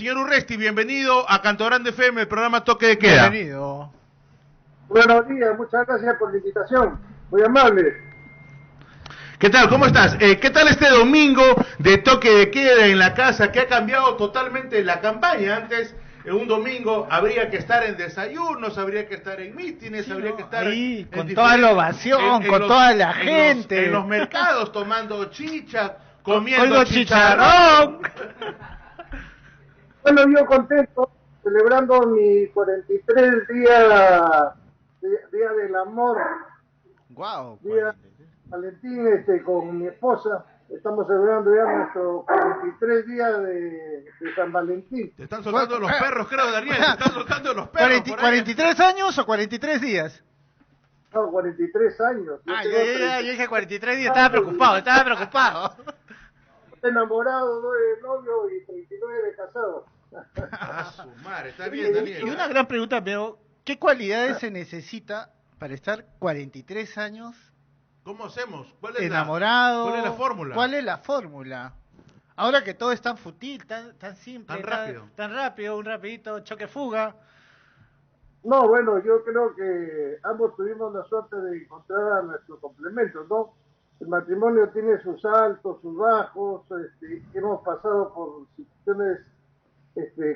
Señor Urresti, bienvenido a Canto Grande FM, el programa Toque de Queda. Bienvenido. Buenos días, muchas gracias por la invitación. Muy amable. ¿Qué tal? ¿Cómo estás? ¿Qué tal este domingo de Toque de Queda en la casa que ha cambiado totalmente la campaña? Antes, en un domingo, habría que estar en desayunos, habría que estar en mítines, Sí, habría ¿no? que estar ahí, en con toda la ovación, con toda la gente. En los mercados tomando chicha, comiendo Oigo chicharrón. Bueno, yo contento, celebrando mi 43 día del amor, Wow. día Valentín, con mi esposa. Estamos celebrando ya nuestro 43 días de San Valentín. Te están soltando los perros, creo, Daniel. Te están soltando los perros. por ahí. ¿43 años o 43 días? No, 43 años. Yo dije 43 días, estaba preocupado. Enamorado, 9 de novio y 39 de casado. Ah, su madre, está bien, Daniel. Y una gran pregunta, pero ¿qué cualidades se necesita para estar 43 años ¿Cómo hacemos? ¿Cuál es enamorado? ¿Cuál es la fórmula? ¿Cuál es la fórmula? Ahora que todo es tan fútil, tan simple, Tan rápido, un rapidito, choque-fuga. No, bueno, yo creo que ambos tuvimos la suerte de encontrar a nuestro complemento, ¿no? El matrimonio tiene sus altos, sus bajos, hemos pasado por situaciones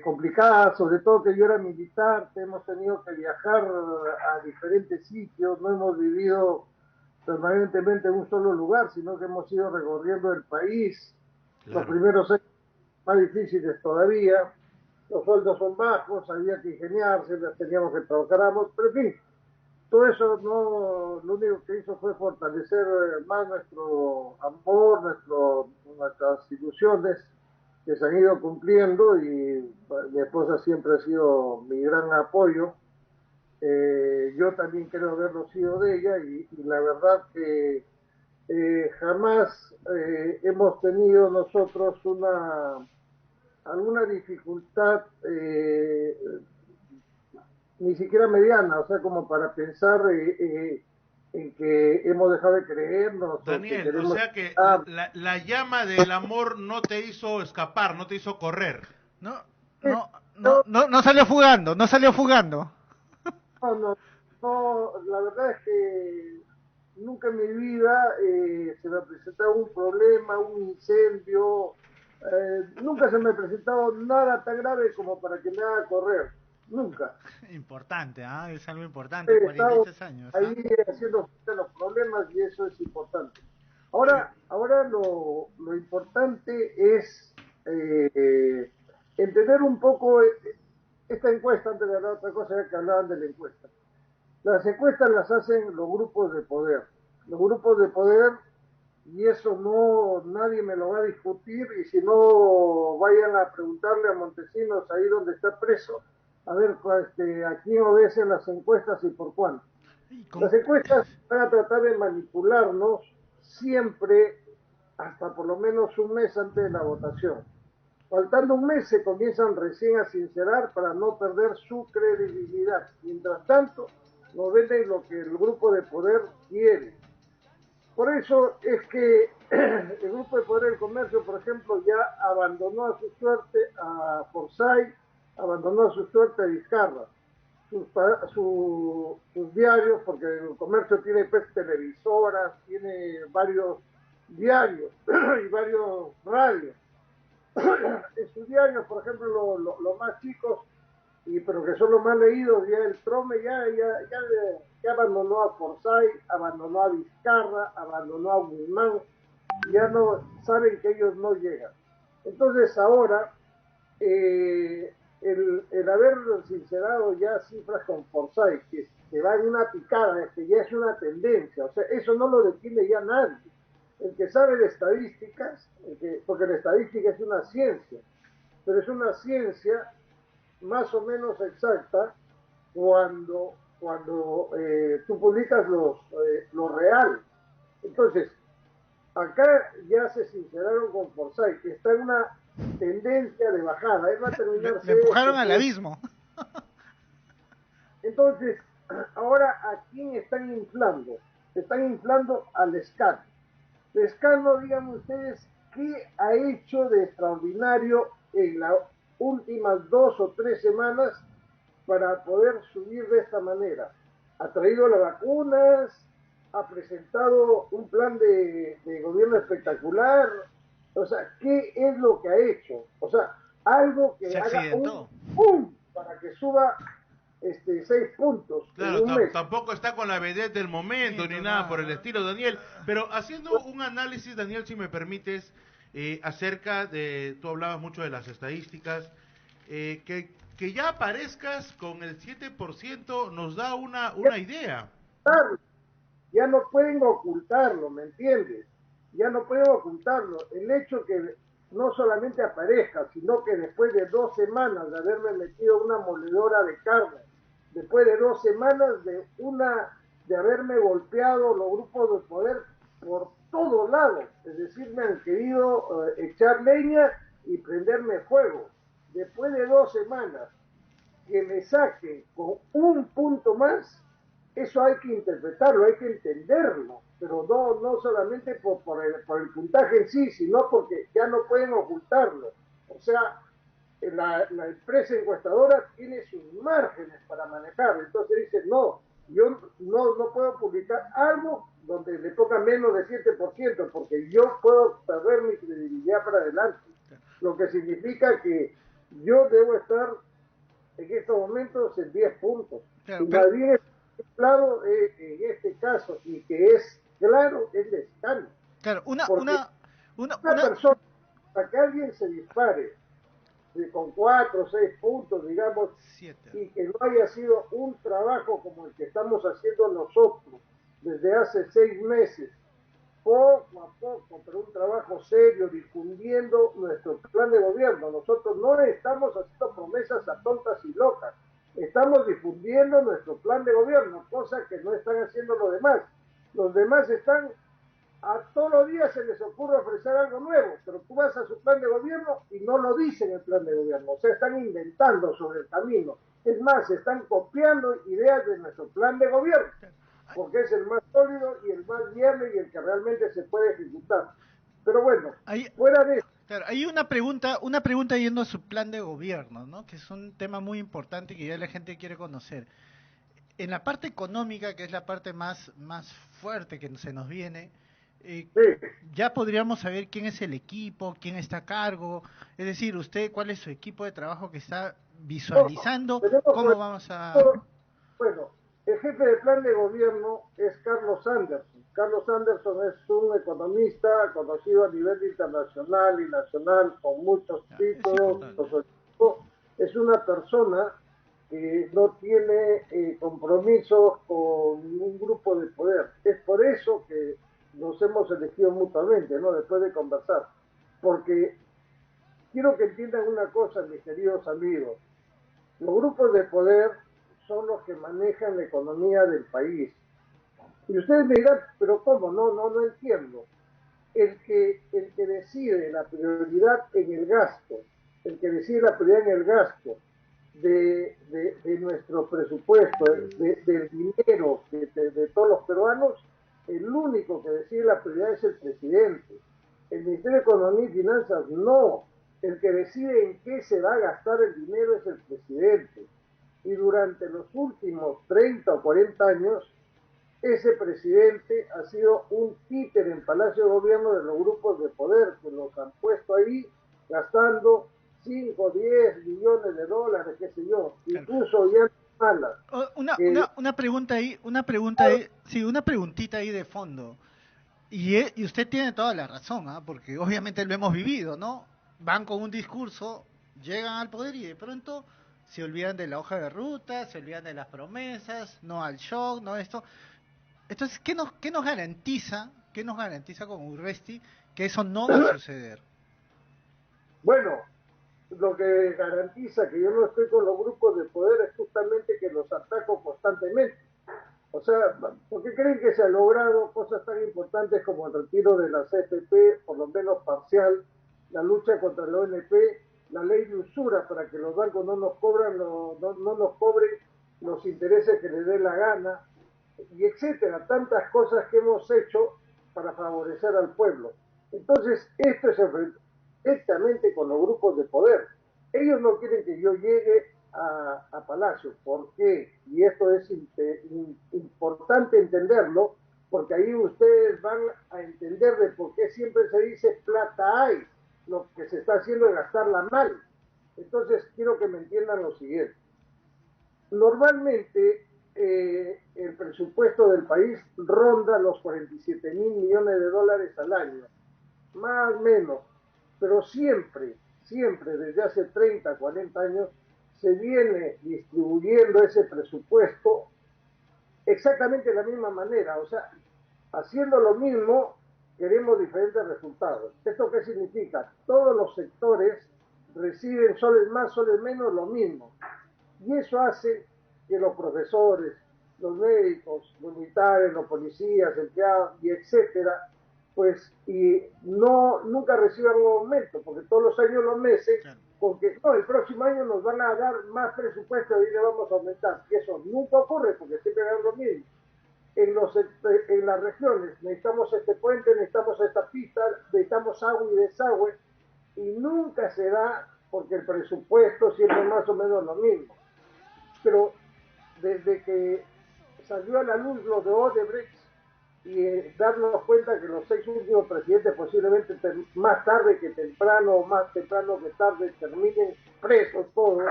complicadas, sobre todo que yo era militar, hemos tenido que viajar a diferentes sitios, no hemos vivido permanentemente en un solo lugar, sino que hemos ido recorriendo el país. Claro. Los primeros años más difíciles todavía, los sueldos son bajos, había que ingeniarse, teníamos que trabajar ambos, pero en fin, todo eso no, lo único que hizo fue fortalecer más nuestro amor, nuestras ilusiones que se han ido cumpliendo, y mi esposa siempre ha sido mi gran apoyo. Yo también creo haberlo sido de ella, y la verdad que jamás hemos tenido nosotros alguna dificultad, ni siquiera mediana, o sea, como para pensar en que hemos dejado de creernos. Daniel, o sea que la llama del amor no te hizo escapar, no te hizo correr. No salió fugando. No, la verdad es que nunca en mi vida se me ha presentado un problema, un incendio, nunca se me ha presentado nada tan grave como para que me haga correr, nunca. Importante, es algo importante, He 43 años. ahí haciendo frente a los problemas, y eso es importante. Ahora lo importante es entender un poco esta encuesta, antes de hablar de otra cosa, ya que hablaban de la encuesta. Las encuestas las hacen los grupos de poder. Los grupos de poder, y eso nadie me lo va a discutir, y si no, vayan a preguntarle a Montesinos, ahí donde está preso, a ver a quién obedecen las encuestas y por cuánto. Las encuestas van a tratar de manipularnos siempre hasta por lo menos un mes antes de la votación. Faltando un mes se comienzan recién a sincerar para no perder su credibilidad. Mientras tanto, nos venden lo que el grupo de poder quiere. Por eso es que el grupo de poder del comercio, por ejemplo, ya abandonó a su suerte a Forsyth, abandonó a su suerte a Vizcarra. Sus diarios, porque el comercio tiene televisoras, tiene varios diarios y varios radios. En sus diarios, por ejemplo, los más chicos, pero que son los más leídos, ya el Trome ya abandonó a Forsyth, abandonó a Vizcarra, abandonó a Guzmán, ya no saben que ellos no llegan. Entonces ahora el haber sincerado ya cifras con Forsyth, que va en una picada, que ya es una tendencia, o sea, eso no lo detiene ya nadie. El que sabe de estadísticas, porque la estadística es una ciencia, pero es una ciencia más o menos exacta cuando tú publicas lo real. Entonces, acá ya se sinceraron con Forsyth, que está en una tendencia de bajada. Él va a terminar. Me empujaron al abismo. Entonces, ahora, ¿a quién están inflando? Están inflando al Lescano. Lescano, díganme ustedes, ¿qué ha hecho de extraordinario últimas 2 o 3 semanas para poder subir de esta manera. Ha traído las vacunas, ha presentado un plan de gobierno espectacular. O sea, ¿qué es lo que ha hecho? O sea, algo que Se haga accidentó. un ¡pum! Para que suba 6 puntos en Claro, un mes. tampoco está con la vedette del momento ni nada por el estilo, Daniel. Pero haciendo un análisis, Daniel, si me permites, acerca de, tú hablabas mucho de las estadísticas, que ya aparezcas con el 7% nos da una idea. Ya no pueden ocultarlo, ¿me entiendes? Ya no pueden ocultarlo. El hecho que no solamente aparezca, sino que después de 2 semanas de haberme metido una moledora de carne, después de 2 semanas de haberme golpeado los grupos de poder por todos lados, es decir, me han querido echar leña y prenderme fuego. Después de 2 semanas que me saquen con un punto más, eso hay que interpretarlo, hay que entenderlo, pero no solamente por el puntaje en sí, sino porque ya no pueden ocultarlo. O sea, la empresa encuestadora tiene sus márgenes para manejar, entonces dice, no, yo no puedo publicar algo donde le toca menos de 7%, porque yo puedo perder mi credibilidad para adelante, lo que significa que yo debo estar en estos momentos en 10 puntos. Claro, Y pero, más bien es claro en este caso, y que es claro, es de escándalo. claro, Porque una persona, para que alguien se dispare con 4 o 6 puntos, digamos, 7. y que no haya sido un trabajo como el que estamos haciendo nosotros desde hace 6 meses, poco a poco, pero un trabajo serio, difundiendo nuestro plan de gobierno. Nosotros no estamos haciendo promesas a tontas y locas, estamos difundiendo nuestro plan de gobierno, cosa que no están haciendo los demás. Los demás están, a todos los días se les ocurre ofrecer algo nuevo, pero tú vas a su plan de gobierno y no lo dicen el plan de gobierno, o sea, están inventando sobre el camino. Es más, están copiando ideas de nuestro plan de gobierno, porque es el más sólido y el más viable y el que realmente se puede ejecutar. Pero bueno, fuera de eso. Claro, hay una pregunta yendo a su plan de gobierno, ¿no? Que es un tema muy importante que ya la gente quiere conocer. En la parte económica, que es la parte más fuerte que se nos viene, Sí. ya podríamos saber quién es el equipo, quién está a cargo, es decir, usted cuál es su equipo de trabajo que está visualizando, cómo vamos a... Bueno, el jefe de plan de gobierno es Carlos Anderson. Carlos Anderson es un economista conocido a nivel internacional y nacional con muchos títulos. Es una persona que no tiene compromisos con un grupo de poder. Es por eso que nos hemos elegido mutuamente, ¿no? Después de conversar. Porque quiero que entiendan una cosa, mis queridos amigos. Los grupos de poder son los que manejan la economía del país. Y ustedes me dirán, pero ¿cómo? No entiendo. El que decide la prioridad en el gasto, el que decide la prioridad en el gasto de nuestro presupuesto, del dinero de todos los peruanos, el único que decide la prioridad es el presidente. El Ministerio de Economía y Finanzas no. El que decide en qué se va a gastar el dinero es el presidente. Y durante los últimos 30 o 40 años, ese presidente ha sido un títere en Palacio de Gobierno de los grupos de poder que los han puesto ahí gastando 5, 10 millones de dólares, qué sé yo, incluso ya malas. Una pregunta ahí, sí, una preguntita ahí de fondo. Y usted tiene toda la razón, ¿eh? Porque obviamente lo hemos vivido, ¿no? Van con un discurso, llegan al poder y de pronto se olvidan de la hoja de ruta, se olvidan de las promesas, no al shock, no esto. Entonces, ¿qué nos garantiza con Urresti que eso no va a suceder? Bueno, lo que garantiza que yo no estoy con los grupos de poder es justamente que los ataco constantemente. O sea, ¿por qué creen que se han logrado cosas tan importantes como el retiro de la CFP, por lo menos parcial, la lucha contra la ONP, la ley de usura para que los bancos no nos cobren los intereses que les dé la gana, y etcétera, tantas cosas que hemos hecho para favorecer al pueblo? Entonces, esto es directamente con los grupos de poder. Ellos no quieren que yo llegue a Palacio. ¿Por qué? Y esto es importante entenderlo, porque ahí ustedes van a entender de por qué siempre se dice plata hay. Lo que se está haciendo es gastarla mal. Entonces, quiero que me entiendan lo siguiente. Normalmente, el presupuesto del país ronda los 47.000 millones de dólares al año, más o menos, pero siempre, desde hace 30, 40 años, se viene distribuyendo ese presupuesto exactamente de la misma manera, o sea, haciendo lo mismo, queremos diferentes resultados. ¿Esto qué significa? Todos los sectores reciben soles más, soles menos, lo mismo. Y eso hace que los profesores, los médicos, los militares, los policías, empleados y etcétera, pues y nunca reciban un aumento, porque todos los años, los meses, con que no, el próximo año nos van a dar más presupuesto y le vamos a aumentar. Y eso nunca ocurre porque siempre dan lo mismo. En las regiones necesitamos este puente, necesitamos esta pista, necesitamos agua y desagüe, y nunca se da porque el presupuesto siempre es más o menos lo mismo. Pero desde que salió a la luz lo de Odebrecht y darnos cuenta que los 6 últimos presidentes posiblemente más tarde que temprano o más temprano que tarde terminen presos todos,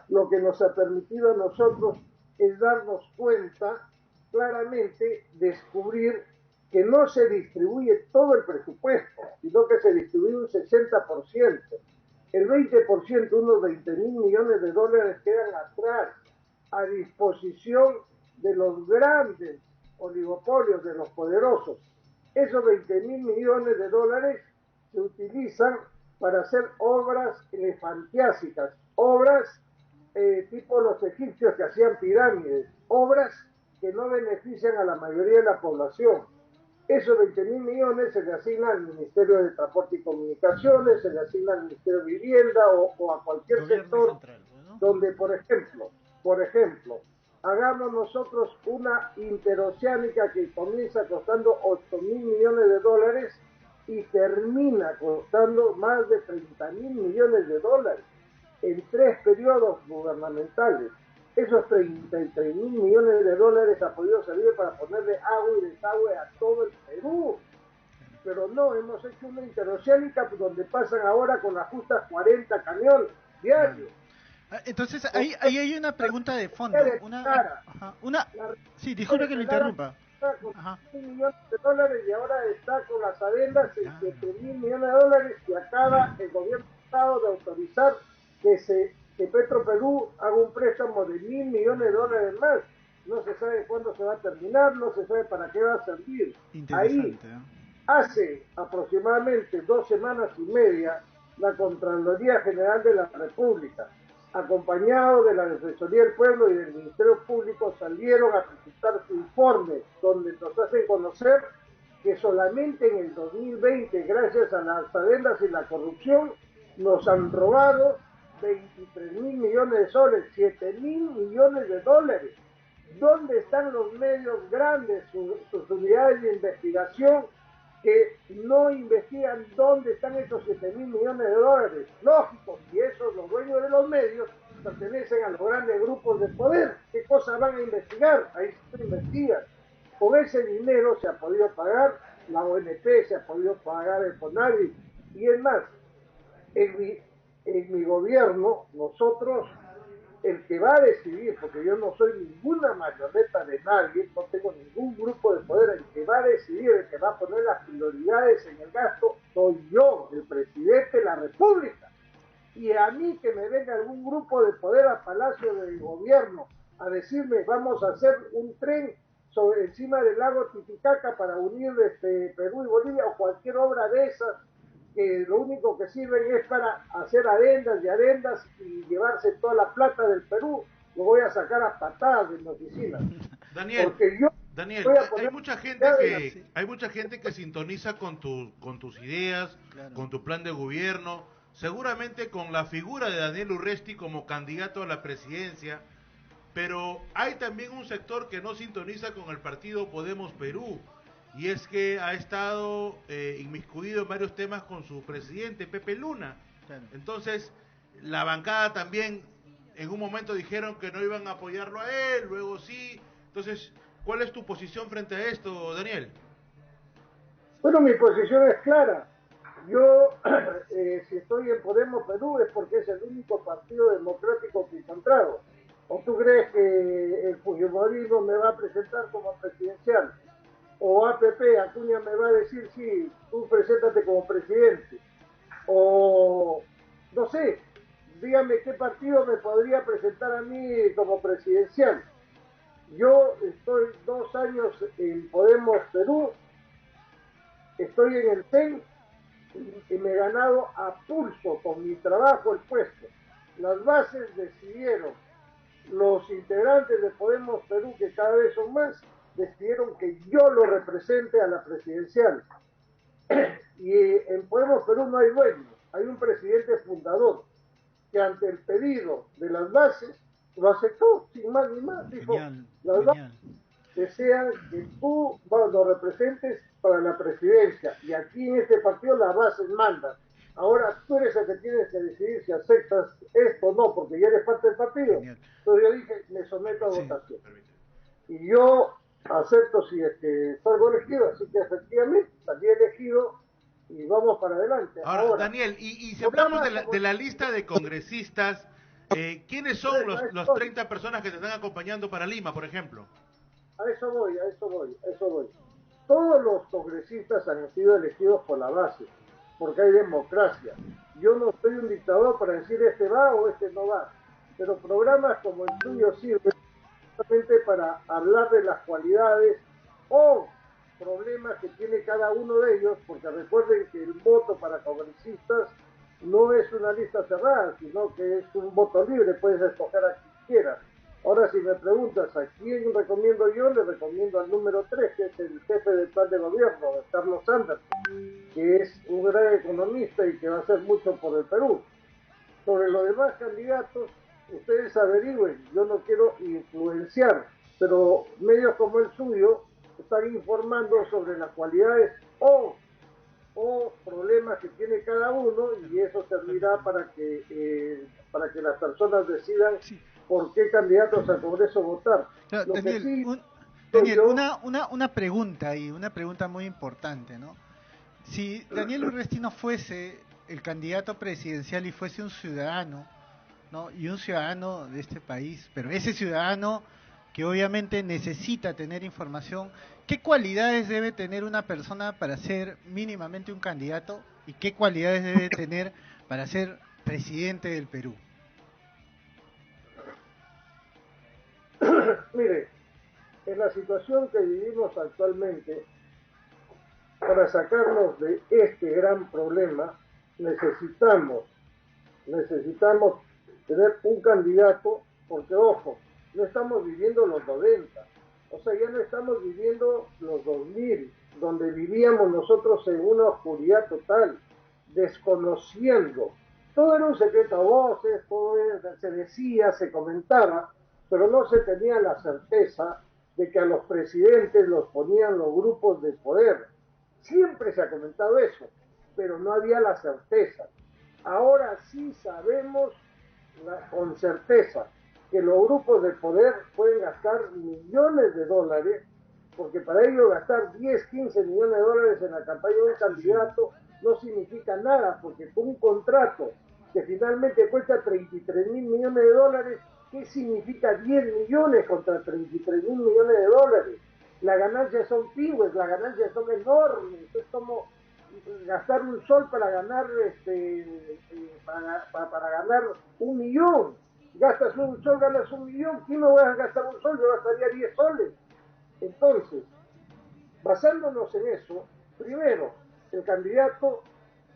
lo que nos ha permitido a nosotros es darnos cuenta claramente, descubrir que no se distribuye todo el presupuesto, sino que se distribuye un 60%. El 20%, unos 20.000 millones de dólares, quedan atrás, a disposición de los grandes oligopolios, de los poderosos. Esos 20.000 millones de dólares se utilizan para hacer obras elefantiásicas, obras tipo los egipcios que hacían pirámides, obras que no benefician a la mayoría de la población. Esos 20.000 millones se le asignan al Ministerio de Transporte y Comunicaciones, se le asigna al Ministerio de Vivienda o a cualquier Gobierno sector central, ¿no? Donde, por ejemplo, hagamos nosotros una interoceánica que comienza costando 8.000 millones de dólares y termina costando más de 30.000 millones de dólares en 3 periodos gubernamentales. Esos 33.000 millones de dólares ha podido servir para ponerle agua y desagüe a todo el Perú. Pero no, hemos hecho una interoceánica donde pasan ahora con las justas 40 camiones diarios. Entonces, ahí hay una pregunta de fondo. Sí, disculpe que lo interrumpa. Con 1.000 millones de dólares y ahora está con las adendas en 7.000 millones de dólares y acaba el gobierno del Estado de autorizar que Petroperú haga un préstamo de 1.000 millones de dólares más. No se sabe cuándo se va a terminar, no se sabe para qué va a servir. Ahí, hace aproximadamente 2 semanas y media, la Contraloría General de la República, acompañado de la Defensoría del Pueblo y del Ministerio Público, salieron a presentar su informe, donde nos hacen conocer que solamente en el 2020, gracias a las adendas y la corrupción, nos han robado 23.000 millones de soles, 7.000 millones de dólares. ¿Dónde están los medios grandes, sus unidades de investigación que no investigan dónde están esos 7.000 millones de dólares? Lógico, y esos, los dueños de los medios, pertenecen a los grandes grupos de poder. ¿Qué cosas van a investigar? Ahí se investigan. Con ese dinero se ha podido pagar la ONP, se ha podido pagar el FONAVI, y es más, en mi gobierno, nosotros, el que va a decidir, porque yo no soy ninguna marioneta de nadie, no tengo ningún grupo de poder, el que va a decidir, el que va a poner las prioridades en el gasto, soy yo, el presidente de la República. Y a mí que me venga algún grupo de poder a Palacio del Gobierno a decirme vamos a hacer un tren encima del lago Titicaca para unir Perú y Bolivia o cualquier obra de esas, que lo único que sirven es para hacer adendas y llevarse toda la plata del Perú, lo voy a sacar a patadas de mi oficina. Daniel, porque yo hay mucha gente que sintoniza con tus ideas, claro, con tu plan de gobierno, seguramente con la figura de Daniel Urresti como candidato a la presidencia, pero hay también un sector que no sintoniza con el partido Podemos Perú, y es que ha estado inmiscuido en varios temas con su presidente, Pepe Luna. Entonces, la bancada también en un momento dijeron que no iban a apoyarlo a él, luego sí. Entonces, ¿cuál es tu posición frente a esto, Daniel? Bueno, mi posición es clara. Yo, si estoy en Podemos Perú es porque es el único partido democrático que he encontrado. ¿O tú crees que el fujimorismo me va a presentar como presidencial? ¿O APP, Acuña me va a decir, sí, tú preséntate como presidente? O, no sé, dígame qué partido me podría presentar a mí como presidencial. Yo estoy 2 años en Podemos Perú, estoy en el CEN y me he ganado a pulso con mi trabajo el puesto. Las bases decidieron, los integrantes de Podemos Perú, que cada vez son más, decidieron que yo lo represente a la presidencial. Y en Podemos Perú no hay dueño, hay un presidente fundador que ante el pedido de las bases lo aceptó, sin más ni más. Dijo, Genial, las bases genial. desean que tú lo representes para la presidencia y aquí en este partido las bases mandan. Ahora tú eres el que tienes que decidir si aceptas esto o no, porque ya eres parte del partido. Genial. Entonces yo dije, me someto a Sí. votación. Y yo acepto si es que salgo elegido, así que efectivamente salí elegido y vamos para adelante. Ahora, Daniel, y si hablamos de la lista de congresistas, ¿quiénes son los 30 personas que te están acompañando para Lima, por ejemplo? A eso voy, a eso voy, a eso voy. Todos los congresistas han sido elegidos por la base, porque hay democracia. Yo no soy un dictador para decir este va o este no va, pero programas como el tuyo sirven justamente para hablar de las cualidades o problemas que tiene cada uno de ellos, porque recuerden que el voto para congresistas no es una lista cerrada, sino que es un voto libre, puedes escoger a quien quieras. Ahora, si me preguntas a quién recomiendo yo, le recomiendo al número 3, que es el jefe del plan de gobierno, Carlos Sanders, que es un gran economista y que va a hacer mucho por el Perú. Sobre los demás candidatos, ustedes averigüen, yo no quiero influenciar, pero medios como el suyo están informando sobre las cualidades o problemas que tiene cada uno y eso servirá para que las personas decidan por qué candidatos al Congreso votar. Claro, Lo Daniel, que sí, Daniel, yo, una pregunta ahí, una pregunta muy importante, ¿no? Si Daniel Urresti no fuese el candidato presidencial y fuese un ciudadano, ¿no? Y un ciudadano de este país, pero ese ciudadano que obviamente necesita tener información, ¿qué cualidades debe tener una persona para ser mínimamente un candidato y qué cualidades debe tener para ser presidente del Perú? mire, en la situación que vivimos actualmente, para sacarnos de este gran problema, necesitamos tener un candidato, porque ojo, no estamos viviendo los 90, o sea, ya no estamos viviendo los 2000, donde vivíamos nosotros en una oscuridad total, desconociendo. Todo era un secreto a voces, se decía, se comentaba, pero no se tenía la certeza de que a los presidentes los ponían los grupos de poder. Siempre se ha comentado eso, pero no había la certeza. Ahora sí sabemos con certeza que los grupos de poder pueden gastar millones de dólares, porque para ello gastar 10, 15 millones de dólares en la campaña de un candidato no significa nada, porque con un contrato que finalmente cuesta 33 mil millones de dólares, ¿qué significa 10 millones contra 33 mil millones de dólares? Las ganancias son pingües, las ganancias son enormes, es como gastar un sol para ganar para ganar 1 millón. Gastas un sol, ganas 1 millón. ¿Quién no va a gastar un sol? Yo gastaría 10 soles. Entonces, basándonos en eso, primero, el candidato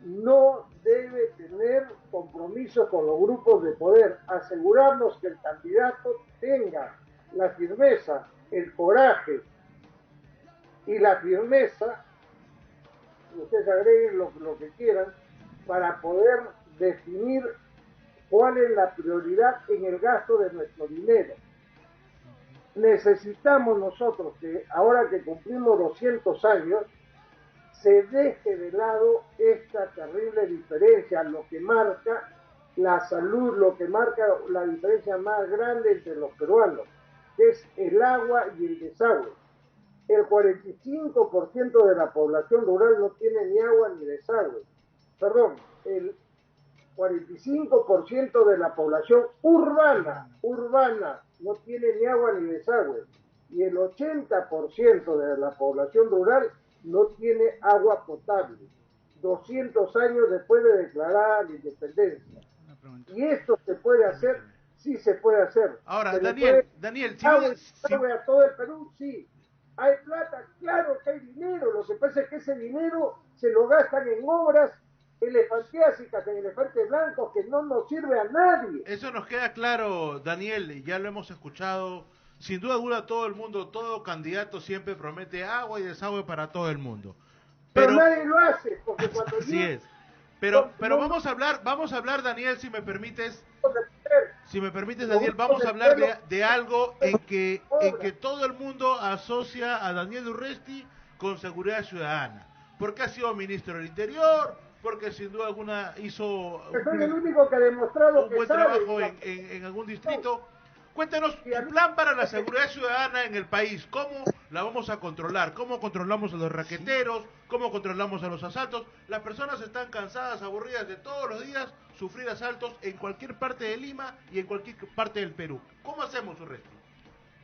no debe tener compromiso con los grupos de poder, asegurarnos que el candidato tenga la firmeza, el coraje y la firmeza, ustedes agreguen lo que quieran, para poder definir cuál es la prioridad en el gasto de nuestro dinero. Necesitamos nosotros que ahora que cumplimos 200 años, se deje de lado esta terrible diferencia, lo que marca la salud, lo que marca la diferencia más grande entre los peruanos, que es el agua y el desagüe. El 45% de la población rural no tiene ni agua ni desagüe. Perdón, el 45% de la población urbana, no tiene ni agua ni desagüe. Y el 80% de la población rural no tiene agua potable. 200 años después de declarar la independencia. Y esto se puede hacer, sí se puede hacer. Ahora, ¿Se Daniel, si a todo el Perú? Sí. ¿Hay plata? Claro que hay dinero. Lo que pasa es que ese dinero se lo gastan en obras elefantiásicas, en elefantes blancos, que no nos sirve a nadie. eso nos queda claro, Daniel, ya lo hemos escuchado. Sin duda alguna, todo el mundo, todo candidato siempre promete agua y desagüe para todo el mundo. Pero nadie lo hace, porque cuando así es. Pero vamos a hablar, Daniel, si me permites, Daniel, vamos a hablar de algo en que todo el mundo asocia a Daniel Urresti con seguridad ciudadana, porque ha sido ministro del Interior, porque sin duda alguna hizo el único que ha demostrado un buen trabajo en algún distrito. Cuéntanos tu plan para la seguridad ciudadana en el país. ¿Cómo la vamos a controlar? ¿Cómo controlamos a los raqueteros? ¿Cómo controlamos a los asaltos? Las personas están cansadas, aburridas de todos los días sufrir asaltos en cualquier parte de Lima y en cualquier parte del Perú. ¿Cómo hacemos su resto?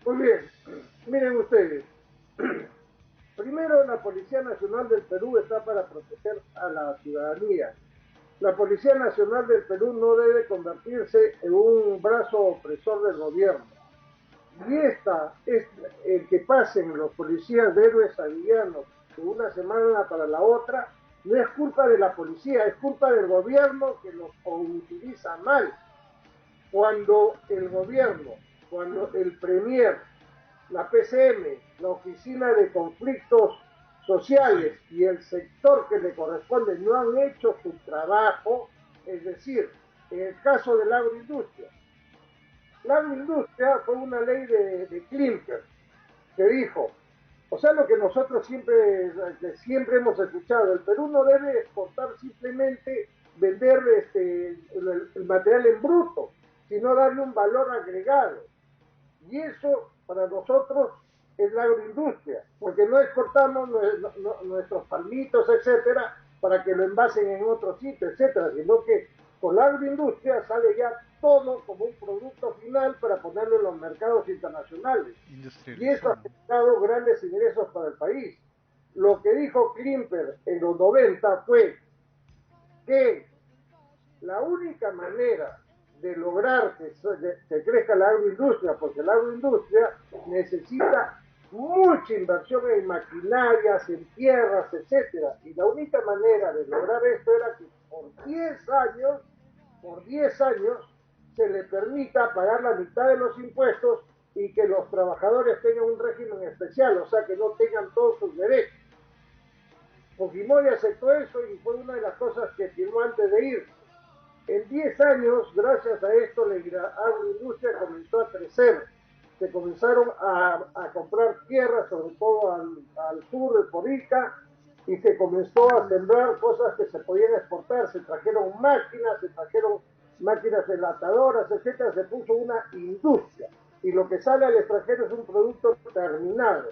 Muy bien, miren ustedes. Primero, la Policía Nacional del Perú está para proteger a la ciudadanía. La Policía Nacional del Perú no debe convertirse en un brazo opresor del gobierno. Y esta es el que pasen los policías de héroes a villanos de una semana para la otra, no es culpa de la policía, es culpa del gobierno que los utiliza mal. Cuando el gobierno, cuando el Premier, la PCM, la Oficina de Conflictos Sociales y el sector que le corresponde no han hecho su trabajo, es decir, en el caso de la agroindustria. La agroindustria fue una ley de Klimper que dijo, o sea, lo que nosotros siempre hemos escuchado, el Perú no debe exportar simplemente vender el material en bruto, sino darle un valor agregado. Y eso para nosotros es la agroindustria, porque no exportamos nuestros palmitos, etcétera, para que lo envasen en otro sitio, etcétera, sino que con la agroindustria sale ya todo como un producto final para ponerlo en los mercados internacionales. Y eso ha generado grandes ingresos para el país. Lo que dijo Klimper en los 90 fue que la única manera de lograr que crezca la agroindustria, porque la agroindustria necesita mucha inversión en maquinarias, en tierras, etcétera, y la única manera de lograr esto era que por 10 años se le permita pagar la mitad de los impuestos y que los trabajadores tengan un régimen especial, o sea que no tengan todos sus derechos. Fujimori aceptó eso y fue una de las cosas que firmó antes de ir. En 10 años, gracias a esto, la agroindustria comenzó a crecer. Se comenzaron a comprar tierras, sobre todo al sur de Porica, y se comenzó a sembrar cosas que se podían exportar. Se trajeron máquinas delatadoras, etcétera. Se puso una industria. Y lo que sale al extranjero es un producto terminado.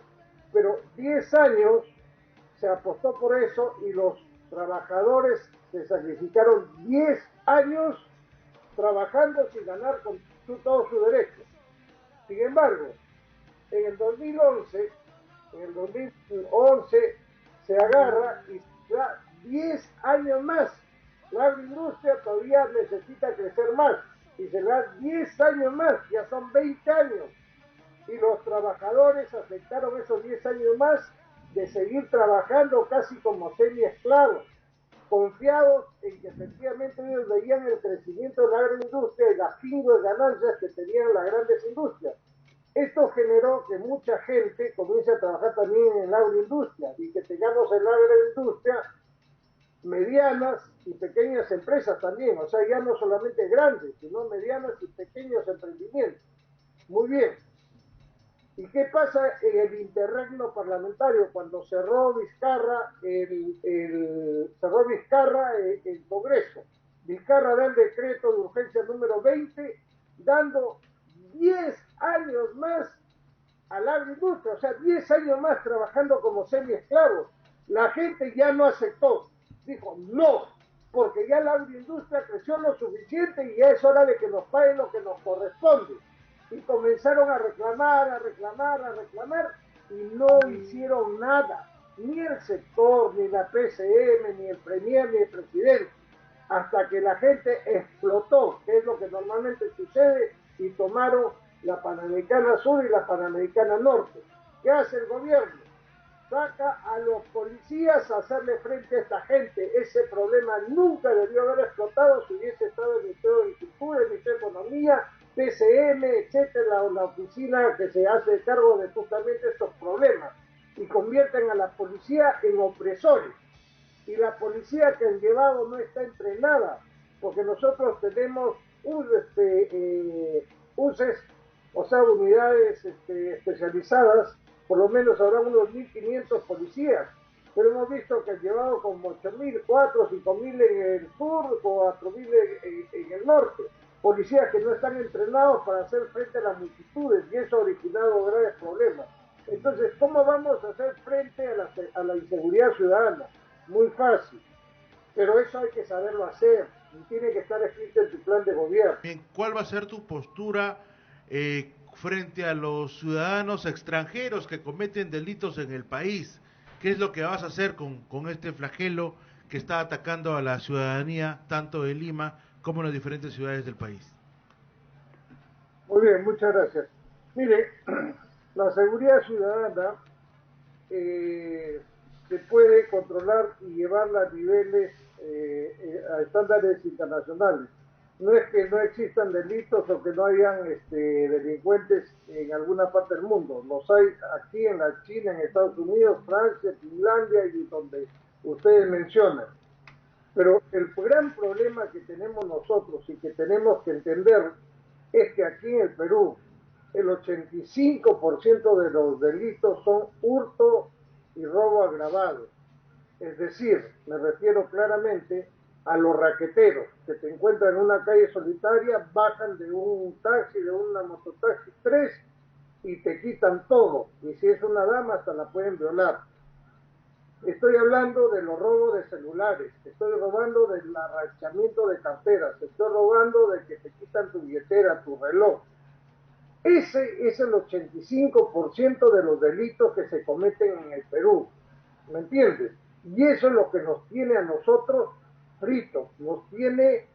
Pero 10 años se apostó por eso y los trabajadores se sacrificaron 10 años trabajando sin ganar con todos sus derechos. Sin embargo, en el 2011 se agarra y se da 10 años más. La agroindustria todavía necesita crecer más y se da 10 años más, ya son 20 años. Y los trabajadores aceptaron esos 10 años más de seguir trabajando casi como semi-esclavos, confiados en que efectivamente ellos veían el crecimiento de la agroindustria y las pingües ganancias que tenían las grandes industrias. Esto generó que mucha gente comience a trabajar también en la agroindustria y que tengamos en la agroindustria medianas y pequeñas empresas también, o sea, ya no solamente grandes, sino medianas y pequeños emprendimientos. Muy bien. ¿Y qué pasa en el interregno parlamentario cuando cerró Vizcarra el Congreso? Vizcarra da el decreto de urgencia número 20, dando 10 años más a la agroindustria, o sea, 10 años más trabajando como semiesclavos. La gente ya no aceptó, dijo no, porque ya la agroindustria creció lo suficiente y ya es hora de que nos paguen lo que nos corresponde. Y comenzaron a reclamar, y no hicieron nada, ni el sector, ni la PCM, ni el Premier, ni el presidente, hasta que la gente explotó, que es lo que normalmente sucede, y tomaron la Panamericana Sur y la Panamericana Norte. ¿Qué hace el gobierno? Saca a los policías a hacerle frente a esta gente. Ese problema nunca debió haber explotado si hubiese estado el Ministerio de Agricultura, el Ministerio de Economía, PCM, etcétera, o la oficina que se hace cargo de justamente estos problemas, y convierten a la policía en opresores. Y la policía que han llevado no está entrenada, porque nosotros tenemos UCES, o sea, unidades especializadas, por lo menos habrá unos 1.500 policías, pero hemos visto que han llevado como 8.000, 4, 5.000 en el sur, 4.000 en el norte, policías que no están entrenados para hacer frente a las multitudes, y eso ha originado graves problemas. Entonces, ¿cómo vamos a hacer frente a la inseguridad ciudadana? Muy fácil, pero eso hay que saberlo hacer y tiene que estar escrito en tu plan de gobierno. Bien, ¿cuál va a ser tu postura frente a los ciudadanos extranjeros que cometen delitos en el país? ¿Qué es lo que vas a hacer con este flagelo que está atacando a la ciudadanía tanto de Lima como en las diferentes ciudades del país? Muy bien, muchas gracias. Mire, la seguridad ciudadana se puede controlar y llevarla a niveles, a estándares internacionales. No es que no existan delitos o que no hayan delincuentes en alguna parte del mundo. Los hay aquí en la China, en Estados Unidos, Francia, Finlandia y donde ustedes mencionan. Pero el gran problema que tenemos nosotros y que tenemos que entender es que aquí en el Perú el 85% de los delitos son hurto y robo agravado. Es decir, me refiero claramente a los raqueteros que te encuentran en una calle solitaria, bajan de un taxi, de una mototaxi 3 y te quitan todo. Y si es una dama, hasta la pueden violar. Estoy hablando de los robos de celulares, estoy robando del arrachamiento de carteras, estoy robando de que te quitan tu billetera, tu reloj. Ese es el 85% de los delitos que se cometen en el Perú, ¿me entiendes? Y eso es lo que nos tiene a nosotros fritos, nos tiene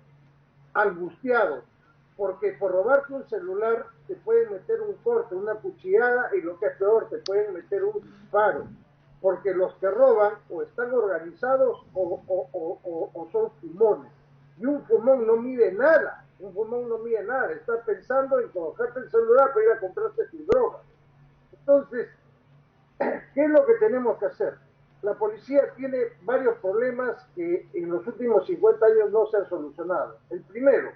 angustiados, porque por robarte un celular te pueden meter un corte, una cuchillada, y lo que es peor, te pueden meter un disparo, porque los que roban o están organizados o son fumones, y un fumón no mide nada. Está pensando en colocarte el celular para ir a comprarte tu droga. Entonces, ¿qué es lo que tenemos que hacer? La policía tiene varios problemas que en los últimos 50 años no se han solucionado. El primero,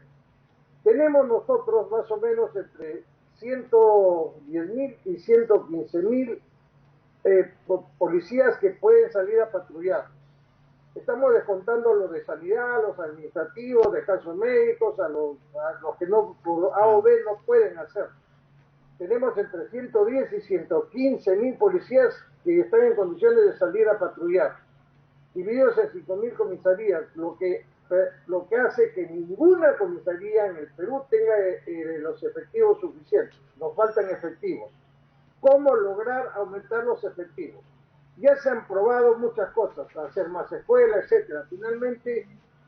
tenemos nosotros más o menos entre 110.000 y 115.000 policías que pueden salir a patrullar. Estamos descontando los de sanidad, los administrativos, de casos médicos, a los que no por A o B no pueden hacer. Tenemos entre 110 y 115.000 policías que están en condiciones de salir a patrullar, divididos en 5.000 comisarías, lo que hace que ninguna comisaría en el Perú tenga los efectivos suficientes. Nos faltan efectivos. ¿Cómo lograr aumentar los efectivos? Ya se han probado muchas cosas, hacer más escuelas, etcétera. Finalmente,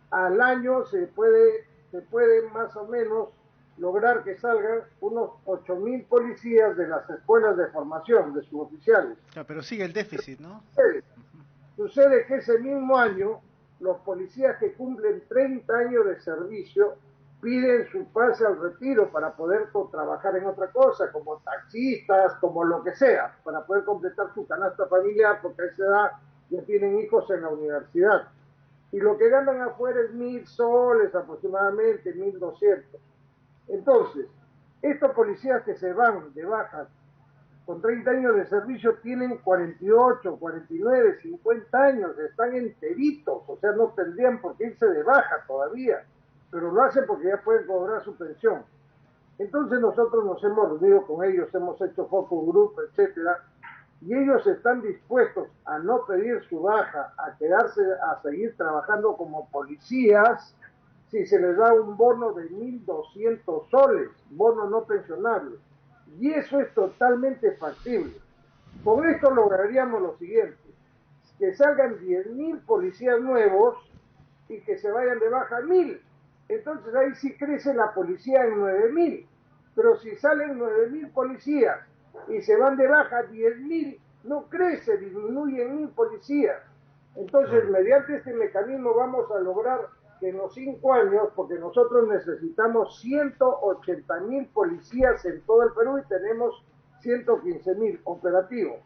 al año se puede más o menos lograr que salgan unos 8.000 policías de las escuelas de formación, de suboficiales. Pero sigue el déficit, ¿no? Sucede que ese mismo año, los policías que cumplen 30 años de servicio piden su pase al retiro para poder trabajar en otra cosa, como taxistas, como lo que sea, para poder completar su canasta familiar, porque a esa edad ya tienen hijos en la universidad. Y lo que ganan afuera es 1.000 soles aproximadamente, 1.200. Entonces, estos policías que se van de baja con 30 años de servicio tienen 48, 49, 50 años, están enteritos, o sea, no tendrían por qué irse de baja todavía. pero lo hacen porque ya pueden cobrar su pensión. Entonces nosotros nos hemos reunido con ellos, hemos hecho focus group, etcétera, y ellos están dispuestos a no pedir su baja, a quedarse, a seguir trabajando como policías, si se les da un bono de 1.200 soles, bono no pensionable. Y eso es totalmente factible. Con esto lograríamos lo siguiente, que salgan 10.000 policías nuevos y que se vayan de baja 1.000. Entonces ahí sí crece la policía en 9.000. Pero si salen 9.000 policías y se van de baja 10.000, no crece, disminuye en 1.000 policías. Entonces, mediante este mecanismo vamos a lograr que en los 5 años, porque nosotros necesitamos 180.000 policías en todo el Perú y tenemos 115.000 operativos.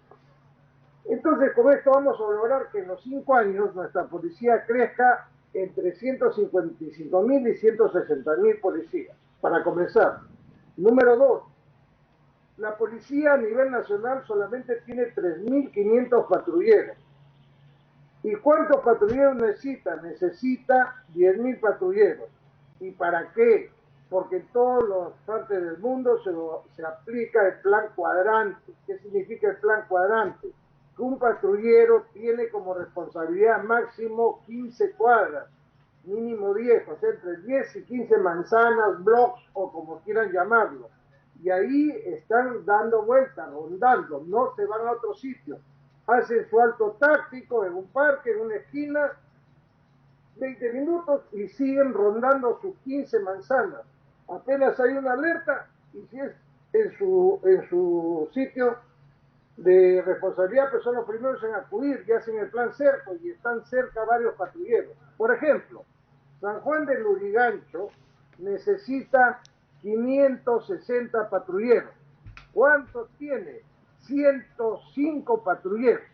Entonces, con esto vamos a lograr que en los 5 años nuestra policía crezca entre 155.000 y 160.000 policías, para comenzar. Número 2, la policía a nivel nacional solamente tiene 3.500 patrulleros. ¿Y cuántos patrulleros necesita? Necesita 10.000 patrulleros. ¿Y para qué? Porque en todas las partes del mundo se aplica el plan cuadrante. ¿Qué significa el plan cuadrante? Que un patrullero tiene como responsabilidad máximo 15 cuadras, mínimo 10, o sea, entre 10 y 15 manzanas, blocks o como quieran llamarlo. Y ahí están dando vueltas, rondando, no se van a otro sitio. Hacen su alto táctico en un parque, en una esquina, 20 minutos y siguen rondando sus 15 manzanas. Apenas hay una alerta y si es en su sitio de responsabilidad, pues son los primeros en acudir, ya hacen el plan cerco y están cerca varios patrulleros. Por ejemplo, San Juan de Lurigancho necesita 560 patrulleros. ¿Cuántos tiene? 105 patrulleros.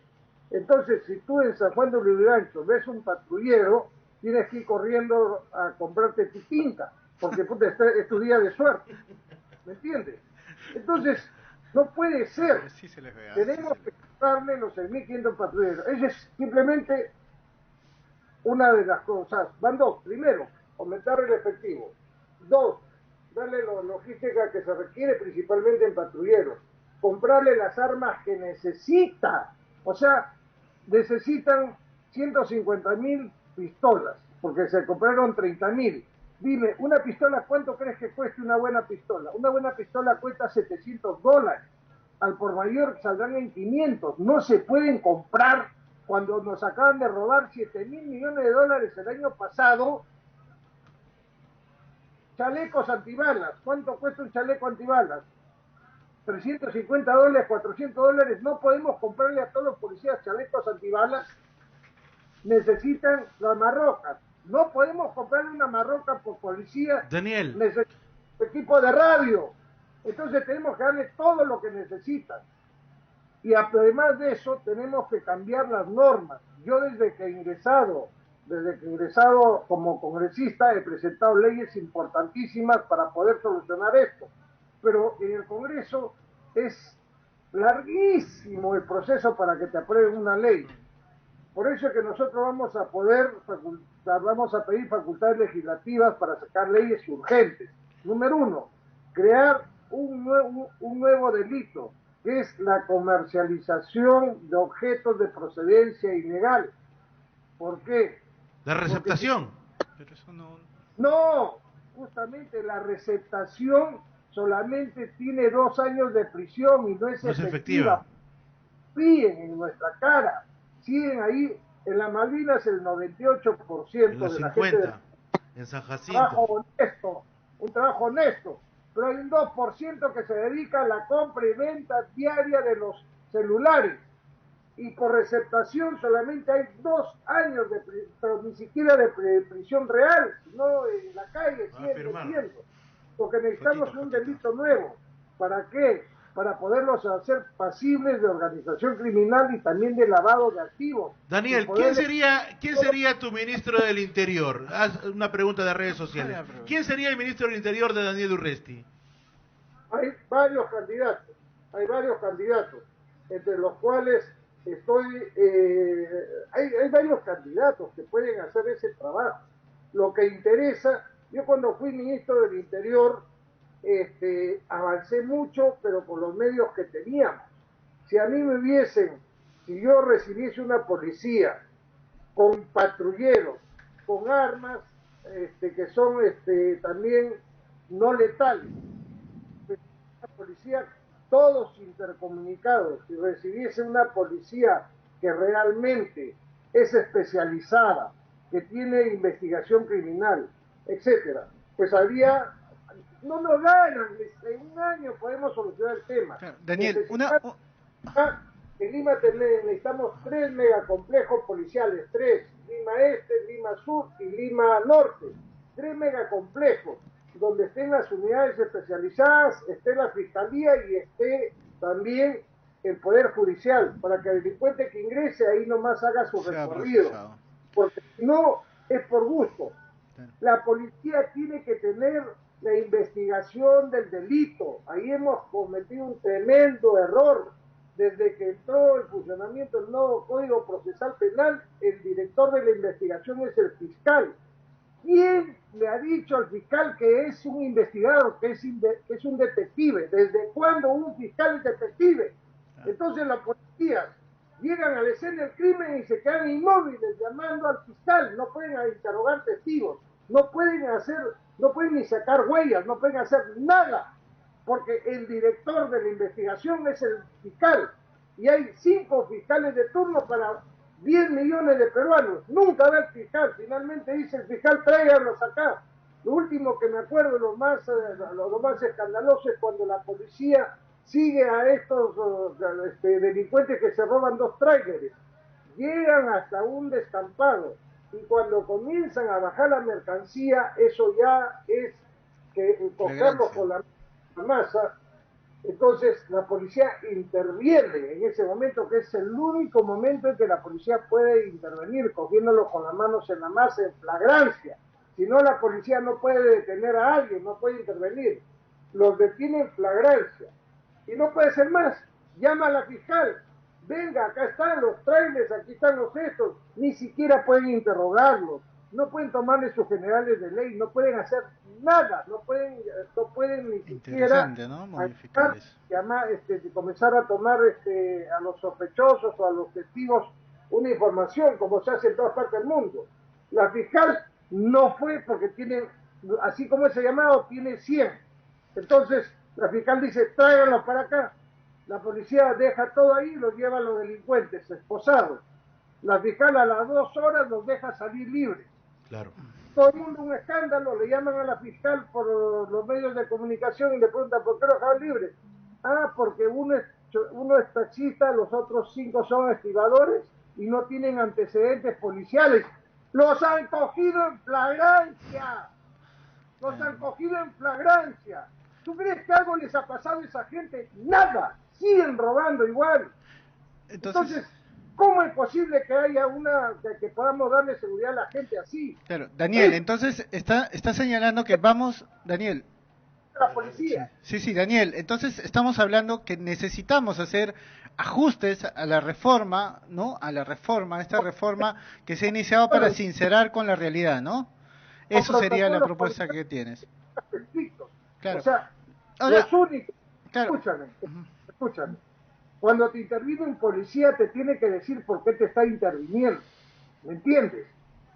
Entonces, si tú en San Juan de Lurigancho ves un patrullero, tienes que ir corriendo a comprarte tu tinta, porque puta, es tu día de suerte. ¿Me entiendes? Entonces, no puede ser. Sí se les ve, Tenemos que darle los 6.500 patrulleros. Esa es simplemente una de las cosas. Van dos. Primero, aumentar el efectivo. Dos, darle la logística que se requiere principalmente en patrulleros. Comprarle las armas que necesita. O sea, necesitan 150.000 pistolas, porque se compraron 30.000. Dime, una pistola, ¿cuánto crees que cueste una buena pistola? Una buena pistola cuesta $700. Al por mayor saldrán en 500. No se pueden comprar cuando nos acaban de robar 7.000 millones de dólares el año pasado. Chalecos antibalas. ¿Cuánto cuesta un chaleco antibalas? $350, $400. No podemos comprarle a todos los policías chalecos antibalas. Necesitan las marrocas. No podemos comprarle una marroca por policía. Daniel. Necesitan equipo de radio. Entonces tenemos que darle todo lo que necesitan. Y además de eso, tenemos que cambiar las normas. Yo desde que he ingresado como congresista, he presentado leyes importantísimas para poder solucionar esto. Pero en el Congreso es larguísimo el proceso para que te aprueben una ley. Por eso es que nosotros vamos a pedir facultades legislativas para sacar leyes urgentes. Número 1, crear un nuevo delito, que es la comercialización de objetos de procedencia ilegal. ¿Por qué? La receptación. Pero eso no... No, justamente la receptación solamente tiene 2 años de prisión y no es efectiva. Ríen en nuestra cara. Siguen ahí en las Malvinas el 98% de la gente en San Jacinto. Un trabajo honesto, pero hay un 2% que se dedica a la compra y venta diaria de los celulares y por receptación solamente hay 2 años pero ni siquiera de prisión real, sino en la calle siguen metiendo, porque necesitamos un delito nuevo. ¿Para qué? Para poderlos hacer pasibles de organización criminal y también de lavado de activos. Daniel, ¿quién sería tu ministro del Interior? Haz una pregunta de redes sociales. ¿Quién sería el ministro del Interior de Daniel Urresti? Hay varios candidatos, entre los cuales hay varios candidatos que pueden hacer ese trabajo. Lo que interesa Yo cuando fui ministro del Interior, avancé mucho, pero con los medios que teníamos. Si a mí me hubiesen, si yo recibiese una policía con patrulleros, con armas que son también no letales, una policía todos intercomunicados, si recibiese una policía que realmente es especializada, que tiene investigación criminal, etcétera, pues habría, no nos ganan, en un año podemos solucionar el tema. Claro, Daniel, una... En Lima necesitamos 3 megacomplejos policiales, 3, Lima Este, Lima Sur y Lima Norte, 3 megacomplejos, donde estén las unidades especializadas, esté la Fiscalía y esté también el Poder Judicial, para que el delincuente que ingrese ahí nomás haga su recorrido, porque si no, es por gusto. La policía tiene que tener la investigación del delito, ahí hemos cometido un tremendo error. Desde que entró en funcionamiento el nuevo Código Procesal Penal, el director de la investigación es el fiscal. ¿Quién le ha dicho al fiscal que es un investigador, que es un detective? ¿Desde cuándo un fiscal es detective? Entonces las policías llegan a la escena del crimen y se quedan inmóviles llamando al fiscal, no pueden interrogar testigos, no pueden ni sacar huellas, no pueden hacer nada, porque el director de la investigación es el fiscal, y hay 5 fiscales de turno para 10 millones de peruanos. Nunca va el fiscal, finalmente dice el fiscal, tráiganlos acá. Lo último que me acuerdo, lo más escandaloso es cuando la policía sigue a estos delincuentes que se roban 2 tráileres. Llegan hasta un descampado, y cuando comienzan a bajar la mercancía, eso ya es que cogerlos con la masa. Entonces la policía interviene en ese momento, que es el único momento en que la policía puede intervenir, cogiéndolo con las manos en la masa en flagrancia. Si no, la policía no puede detener a alguien, no puede intervenir. Los detiene en flagrancia. Y no puede ser más. Llama a la fiscal. Venga, acá están los trailers, aquí están los gestos. Ni siquiera pueden interrogarlos. No pueden tomarle sus generales de ley, no pueden hacer nada, no pueden ni siquiera, ¿no? Modificarles. Comenzar a tomar a los sospechosos o a los testigos una información, como se hace en todas partes del mundo. La fiscal no fue porque tiene, así como ese llamado, tiene 100. Entonces la fiscal dice, tráiganlos para acá. La policía deja todo ahí y los lleva a los delincuentes esposados. La fiscal a las 2 horas los deja salir libres. Claro. Todo el mundo un escándalo, le llaman a la fiscal por los medios de comunicación y le preguntan ¿por qué lo dejaron libre? Ah, porque uno es taxista, los otros 5 son estibadores y no tienen antecedentes policiales. ¡Los han cogido en flagrancia! ¡Los han cogido en flagrancia! ¿Tú crees que algo les ha pasado a esa gente? ¡Nada! Siguen robando igual. Entonces ¿cómo es posible que haya que podamos darle seguridad a la gente así? Claro, Daniel, entonces está señalando que vamos, Daniel. La policía. Sí, Daniel, entonces estamos hablando que necesitamos hacer ajustes a la reforma, ¿no? A esta reforma que se ha iniciado para sincerar con la realidad, ¿no? Eso sería la propuesta que tienes. Claro. O sea, los únicos, escúchame. Cuando te interviene un policía te tiene que decir por qué te está interviniendo, ¿me entiendes?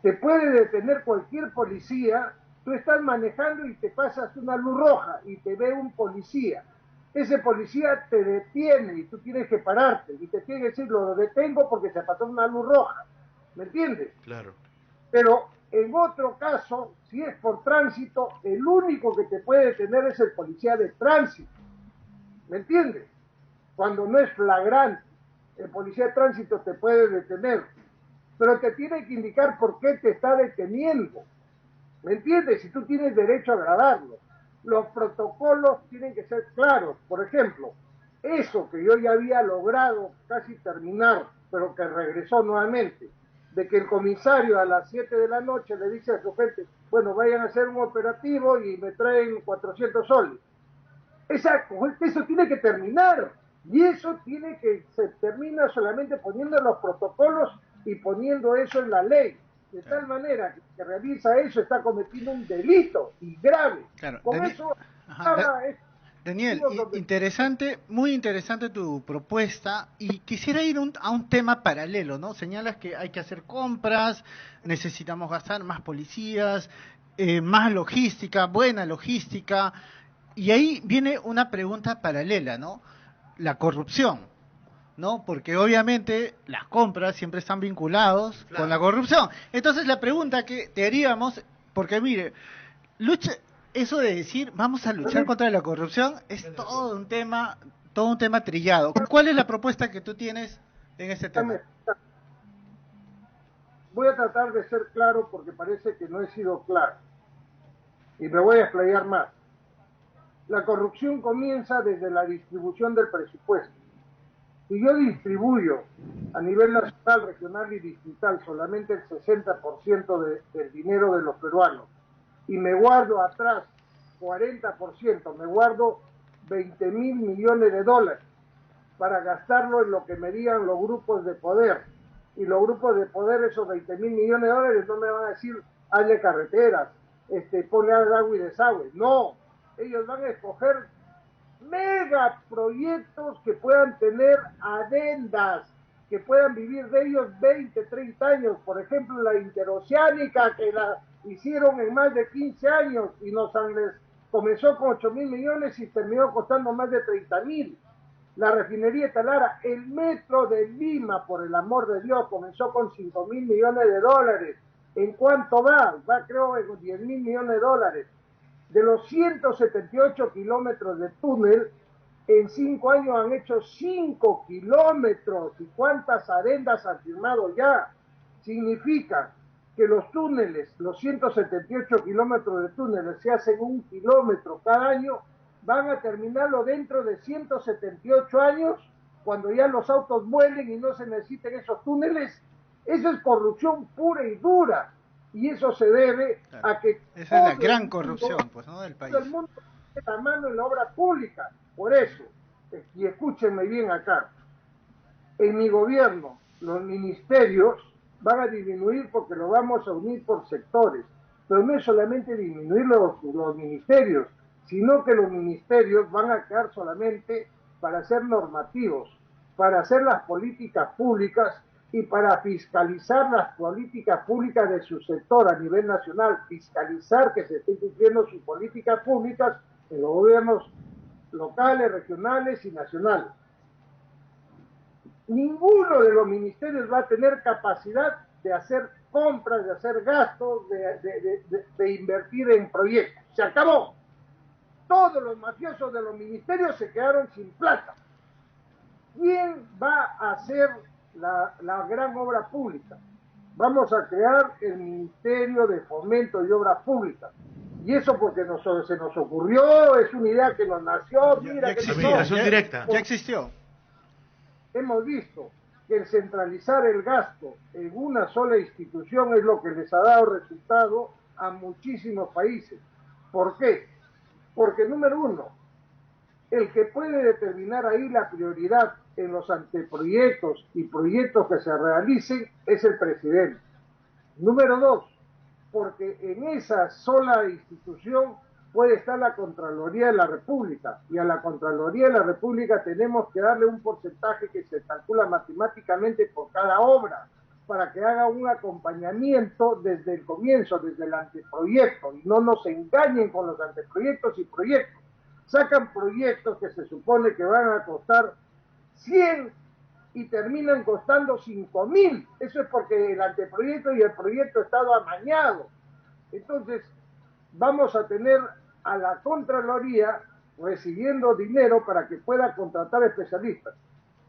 Te puede detener cualquier policía, tú estás manejando y te pasas una luz roja y te ve un policía. Ese policía te detiene y tú tienes que pararte y te tiene que decir, lo detengo porque se pasó una luz roja, ¿me entiendes? Claro. Pero en otro caso, si es por tránsito, el único que te puede detener es el policía de tránsito, ¿me entiendes? Cuando no es flagrante, el policía de tránsito te puede detener, pero te tiene que indicar por qué te está deteniendo, ¿me entiendes? Si tú tienes derecho a grabarlo. Los protocolos tienen que ser claros. Por ejemplo, eso que yo ya había logrado casi terminar, pero que regresó nuevamente, de que el comisario a las 7 de la noche le dice a su gente, bueno, vayan a hacer un operativo y me traen 400 soles. Eso tiene que terminar. Y eso se termina solamente poniendo los protocolos y poniendo eso en la ley. De tal manera que el que realiza eso está cometiendo un delito y grave. Claro. Con eso, Daniel, interesante, muy interesante tu propuesta, y quisiera ir a un tema paralelo, ¿no? Señalas que hay que hacer compras, necesitamos gastar más policías, más logística, buena logística, y ahí viene una pregunta paralela, ¿no? La corrupción, ¿no? Porque obviamente las compras siempre están vinculados con la corrupción. Entonces la pregunta que te haríamos, porque mire, lucha, eso de decir vamos a luchar contra la corrupción es todo un tema trillado. ¿Cuál es la propuesta que tú tienes en ese tema? Voy a tratar de ser claro porque parece que no he sido claro. Y me voy a explayar más. La corrupción comienza desde la distribución del presupuesto. Si yo distribuyo a nivel nacional, regional y distrital solamente el 60% del dinero de los peruanos y me guardo atrás 40%, me guardo 20.000 millones de dólares para gastarlo en lo que me digan los grupos de poder, y los grupos de poder, esos 20.000 millones de dólares, no me van a decir hazle carreteras, ponle agua y desagüe. No, ellos van a escoger megaproyectos que puedan tener adendas, que puedan vivir de ellos 20, 30 años. Por ejemplo, la interoceánica, que la hicieron en más de 15 años y les comenzó con 8.000 millones y terminó costando más de 30.000. La refinería de Talara, el metro de Lima, por el amor de Dios, comenzó con 5.000 millones de dólares. ¿En cuánto va? Va, creo, en 10.000 millones de dólares. De los 178 kilómetros de túnel, en 5 años han hecho 5 kilómetros. ¿Y cuántas adendas han firmado ya? Significa que los túneles, los 178 kilómetros de túneles, se hacen 1 kilómetro cada año, van a terminarlo dentro de 178 años, cuando ya los autos vuelen y no se necesiten esos túneles. Eso es corrupción pura y dura. Y eso se debe a que esa es la gran corrupción, pues, ¿no?, del país. Todo el mundo tiene la mano en la obra pública. Por eso, y escúchenme bien acá, en mi gobierno los ministerios van a disminuir porque lo vamos a unir por sectores. Pero no es solamente disminuir los ministerios, sino que los ministerios van a quedar solamente para ser normativos, para hacer las políticas públicas y para fiscalizar las políticas públicas de su sector a nivel nacional, fiscalizar que se estén cumpliendo sus políticas públicas en los gobiernos locales, regionales y nacionales. Ninguno de los ministerios va a tener capacidad de hacer compras, de hacer gastos, de invertir en proyectos. Se acabó. Todos los mafiosos de los ministerios se quedaron sin plata. ¿Quién va a hacer la gran obra pública? Vamos a crear el Ministerio de Fomento y Obras Públicas. Y eso porque se nos ocurrió, es una idea que nos nació, mira que ya existió. Hemos visto que el centralizar el gasto en una sola institución es lo que les ha dado resultado a muchísimos países. ¿Por qué? Porque, número uno, el que puede determinar ahí la prioridad en los anteproyectos y proyectos que se realicen es el presidente. Número dos, porque en esa sola institución puede estar la Contraloría de la República, y a la Contraloría de la República tenemos que darle un porcentaje que se calcula matemáticamente por cada obra, para que haga un acompañamiento desde el comienzo, desde el anteproyecto, y no nos engañen con los anteproyectos y proyectos. Sacan proyectos que se supone que van a costar 100 y terminan costando 5.000. Eso es porque el anteproyecto y el proyecto ha estado amañado. Entonces, vamos a tener a la Contraloría recibiendo dinero para que pueda contratar especialistas.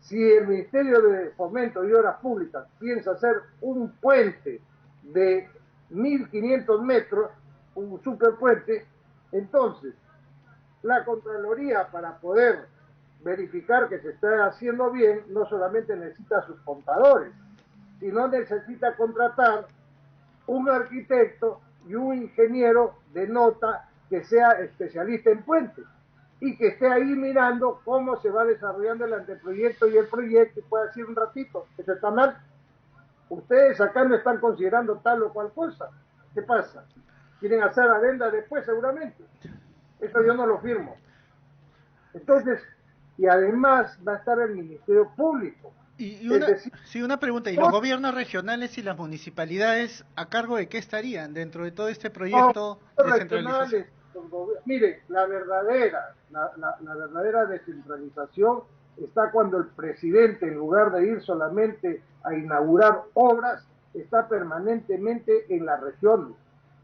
Si el Ministerio de Fomento y Obras Públicas piensa hacer un puente de 1.500 metros, un superpuente, entonces la Contraloría, para poder verificar que se está haciendo bien, no solamente necesita a sus contadores, sino necesita contratar un arquitecto y un ingeniero de nota que sea especialista en puentes y que esté ahí mirando cómo se va desarrollando el anteproyecto y el proyecto, y pueda decir un ratito, eso está mal. Ustedes acá no están considerando tal o cual cosa. ¿Qué pasa? Quieren hacer adenda después seguramente. Eso yo no lo firmo. Entonces, y además va a estar el Ministerio Público. Una pregunta, ¿y los gobiernos regionales y las municipalidades a cargo de qué estarían dentro de todo este proyecto de descentralización? Mire, la verdadera descentralización está cuando el presidente, en lugar de ir solamente a inaugurar obras, está permanentemente en las regiones.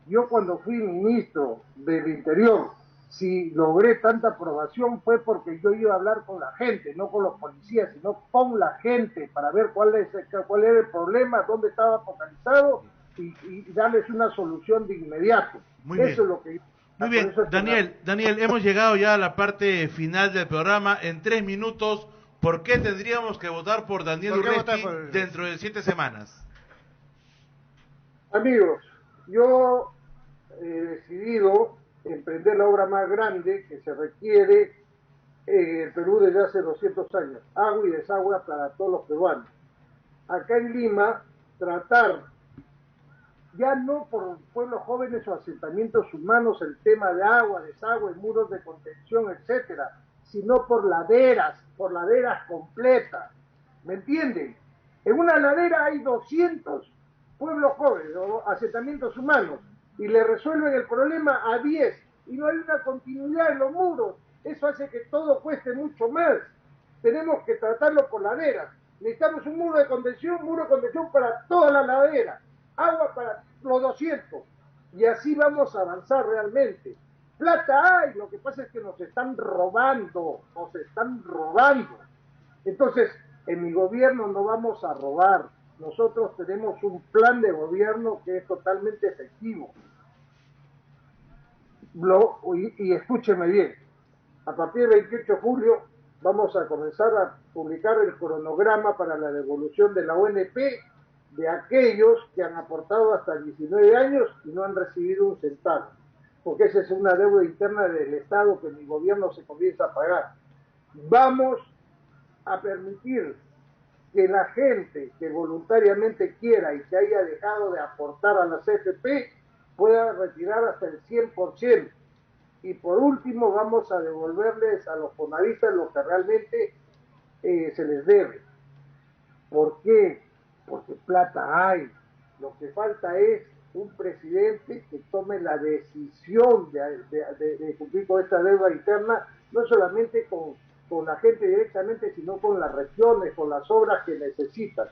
Yo cuando fui ministro del Interior, si logré tanta aprobación fue porque yo iba a hablar con la gente, no con los policías, sino con la gente, para ver cuál era el problema, dónde estaba focalizado y darles una solución de inmediato. Muy bien. Eso es lo que... Muy bien, Daniel, hemos llegado ya a la parte final del programa. En 3 minutos, ¿por qué tendríamos que votar por Daniel Urresti dentro de 7 semanas? Amigos, yo he decidido emprender la obra más grande que se requiere en el Perú desde hace 200 años, agua y desagüe para todos los peruanos. Acá en Lima, tratar, ya no por pueblos jóvenes o asentamientos humanos, el tema de agua, desagüe, muros de contención, etcétera, sino por laderas completas. ¿Me entienden? En una ladera hay 200 pueblos jóvenes o asentamientos humanos y le resuelven el problema a 10 y no hay una continuidad en los muros. Eso hace que todo cueste mucho más. Tenemos que tratarlo por laderas. Necesitamos un muro de contención para toda la ladera, agua para los 200 y así vamos a avanzar realmente. Plata hay, lo que pasa es que nos están robando. Entonces, en mi gobierno no vamos a robar. Nosotros tenemos un plan de gobierno que es totalmente efectivo. Y escúcheme bien, a partir del 28 de julio vamos a comenzar a publicar el cronograma para la devolución de la ONP de aquellos que han aportado hasta 19 años y no han recibido un centavo, porque esa es una deuda interna del Estado que mi gobierno se comienza a pagar. Vamos a permitir que la gente que voluntariamente quiera y que haya dejado de aportar a las AFP pueda retirar hasta el 100%. Y por último vamos a devolverles a los fonavistas lo que realmente se les debe. ¿Por qué? Porque plata hay. Lo que falta es un presidente que tome la decisión de cumplir con esta deuda interna, no solamente con la gente directamente, sino con las regiones, con las obras que necesitan.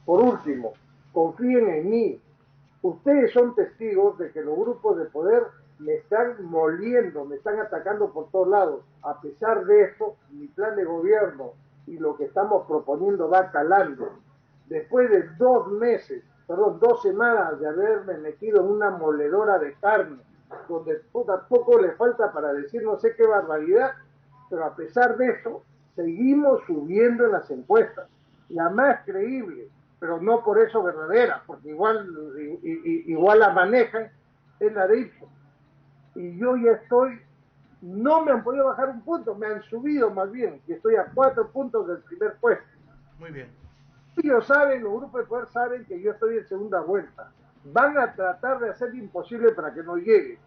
Por último, confíen en mí. Ustedes son testigos de que los grupos de poder me están moliendo, me están atacando por todos lados. A pesar de esto, mi plan de gobierno y lo que estamos proponiendo va calando. Después de 2 semanas de haberme metido en una moledora de carne, donde poco le falta para decir no sé qué barbaridad, pero a pesar de eso, seguimos subiendo en las encuestas. La más creíble, pero no por eso verdadera, porque igual la manejan, es la de Ipsos. Y yo ya no me han podido bajar un punto, me han subido más bien, y estoy a 4 puntos del primer puesto. Muy bien. Ellos saben, los grupos de poder saben que yo estoy en segunda vuelta. Van a tratar de hacer lo imposible para que no llegue.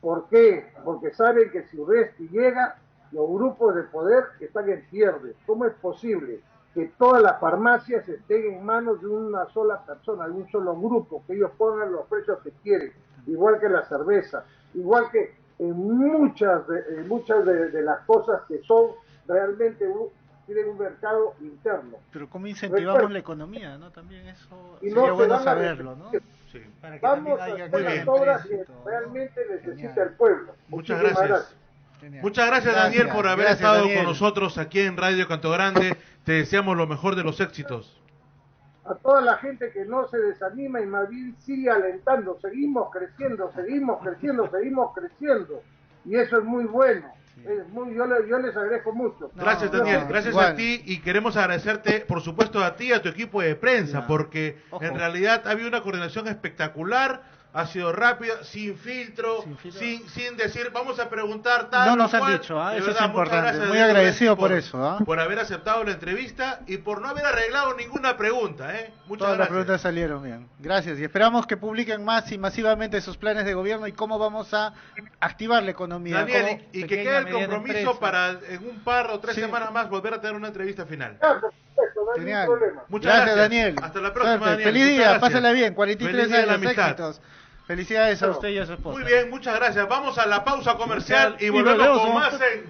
¿Por qué? Porque saben que si Urresti llega, los grupos de poder están en pierde. ¿Cómo es posible que todas las farmacias estén en manos de una sola persona, de un solo grupo, que ellos pongan los precios que quieren, igual que la cerveza, igual que en muchas de las cosas que son realmente tienen un mercado interno? Pero ¿cómo incentivamos la economía, no? También eso y sería no bueno saberlo, ¿no? Sí. Para que vamos a hacer las obras que realmente necesita el pueblo. Muchas gracias. Muchas gracias, Daniel, por haber estado con nosotros aquí en Radio Canto Grande. Te deseamos lo mejor de los éxitos. A toda la gente que no se desanima y más bien sigue alentando. Seguimos creciendo. Y eso es muy bueno. Yo les agradezco mucho. Gracias, Daniel. Gracias a ti, y queremos agradecerte, por supuesto, a ti y a tu equipo de prensa, porque en realidad ha habido una coordinación espectacular. ha sido rápida, sin filtro, sin decir, vamos a preguntar tal No o nos han cual. dicho, De eso verdad, es importante. muchas gracias, Muy Daniel agradecido Lorenzi, por eso. por haber aceptado la entrevista y por no haber arreglado ninguna pregunta. Muchas Todas las gracias. preguntas salieron bien. Gracias. Y esperamos que publiquen más y masivamente sus planes de gobierno y cómo vamos a activar la economía. Daniel, cómo y que pequeña, quede el mediana compromiso empresa. para en un par o 3 Sí. semanas más volver a tener una entrevista final. Ya, perfecto, no hay Genial. ningún problema. Muchas Gracias, gracias. Daniel. Hasta la próxima, Suerte. Daniel. Feliz Muchas día, gracias. pásala bien. 43 Feliz día de la años, amistad. éxitos. Felicidades a Chao. usted y a su esposa. Muy bien, muchas gracias. Vamos a la pausa comercial y Y volvemos volvemos con con más en